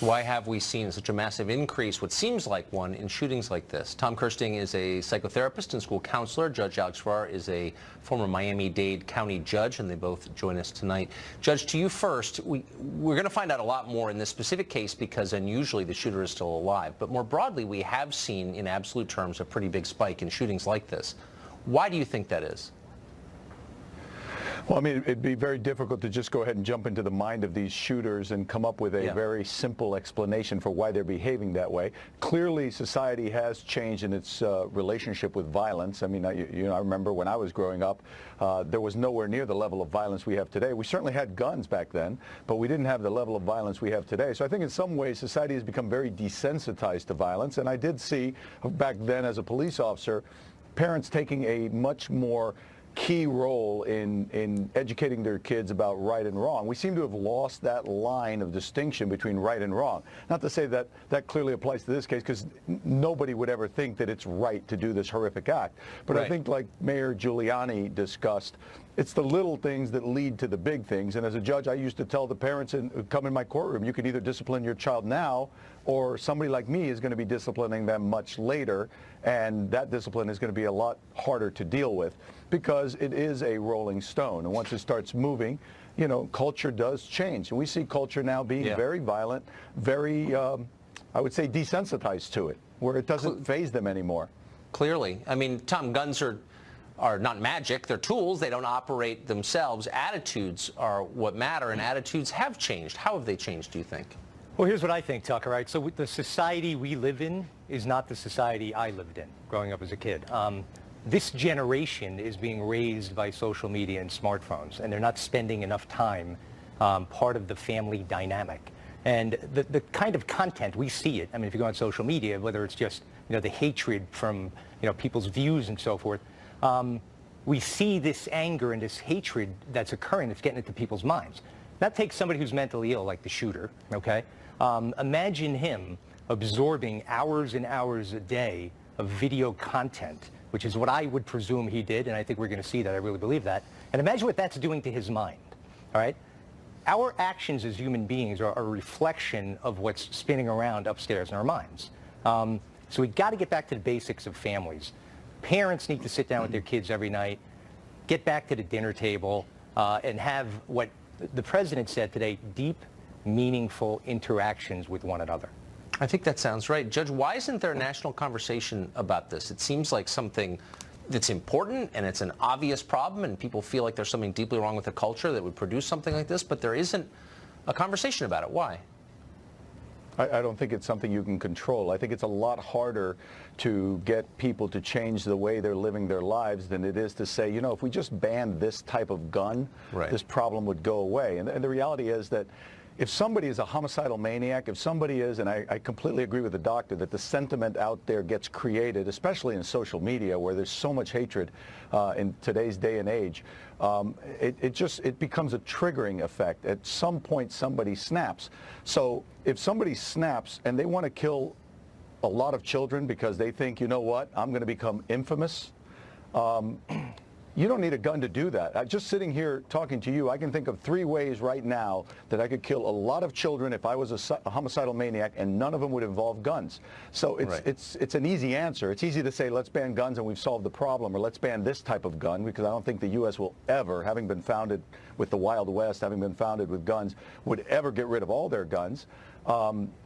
Why have we seen such a massive increase, what seems like one, in shootings like this? Tom Kirsting is a psychotherapist and school counselor. Judge Alex Farrar is a former Miami-Dade County judge, and they both join us tonight. Judge, to you first, we're going to find out a lot more in this specific case because unusually the shooter is still alive. But more broadly, we have seen, in absolute terms, a pretty big spike in shootings like this. Why do you think that is? Well, I mean, it'd be very difficult to just go ahead and jump into the mind of these shooters and come up with a very simple explanation for why they're behaving that way. Clearly, society has changed in its relationship with violence. I mean, I remember when I was growing up, there was nowhere near the level of violence we have today. We certainly had guns back then, but we didn't have the level of violence we have today. So I think in some ways, society has become very desensitized to violence. And I did see back then as a police officer, parents taking a much more key role in educating their kids about right and wrong. We seem to have lost that line of distinction between right and wrong. Not to say that that clearly applies to this case, because nobody would ever think that it's right to do this horrific act. But I think, like Mayor Giuliani discussed, it's the little things that lead to the big things. And as a judge, I used to tell the parents who come in my courtroom, you can either discipline your child now, or somebody like me is going to be disciplining them much later. And that discipline is going to be a lot harder to deal with because it is a rolling stone. And once it starts moving, you know, culture does change. And we see culture now being very violent, very, I would say, desensitized to it, where it doesn't faze them anymore. Clearly. I mean, Tom, guns are not magic. They're tools. They don't operate themselves. Attitudes are what matter, and attitudes have changed. How have they changed, do you think? Well, here's what I think, Tucker, right? So the society we live in is not the society I lived in growing up as a kid. This generation is being raised by social media and smartphones, and they're not spending enough time part of the family dynamic. And the kind of content, we see it. I mean, if you go on social media, whether it's just, you know, the hatred from, you know, people's views and so forth, we see this anger and this hatred that's occurring, that's getting into people's minds. That takes somebody who's mentally ill, like the shooter, okay? Imagine him absorbing hours and hours a day of video content, which is what I would presume he did, and I think we're going to see that. I really believe that. And imagine what that's doing to his mind, all right? Our actions as human beings are a reflection of what's spinning around upstairs in our minds. So we've got to get back to the basics of families. Parents need to sit down with their kids every night, get back to the dinner table, and have what the president said today, deep, meaningful interactions with one another. I think that sounds right. Judge, why isn't there a national conversation about this? It seems like something that's important, and it's an obvious problem, and people feel like there's something deeply wrong with the culture that would produce something like this, but there isn't a conversation about it. Why? I don't think it's something you can control. I think it's a lot harder to get people to change the way they're living their lives than it is to say, you know, if we just banned this type of gun, this problem would go away. And the reality is that if somebody is a homicidal maniac, if somebody is, and I completely agree with the doctor, that the sentiment out there gets created, especially in social media where there's so much hatred in today's day and age, it becomes a triggering effect. At some point, somebody snaps. So if somebody snaps and they want to kill a lot of children because they think, you know what, I'm going to become infamous, you don't need a gun to do that. Just sitting here talking to you, I can think of 3 ways right now that I could kill a lot of children if I was a homicidal maniac, and none of them would involve guns. So it's an easy answer. It's easy to say, let's ban guns and we've solved the problem, or let's ban this type of gun, because I don't think the U.S. will ever, having been founded with the Wild West, having been founded with guns, would ever get rid of all their guns.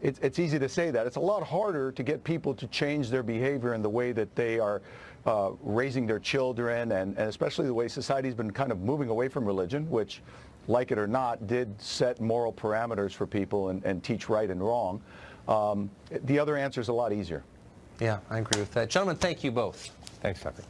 It's easy to say that. It's a lot harder to get people to change their behavior in the way that they are raising their children, and especially the way society's been kind of moving away from religion, which, like it or not, did set moral parameters for people and teach right and wrong. The other answer is a lot easier. Yeah, I agree with that. Gentlemen, thank you both. Thanks, Tucker.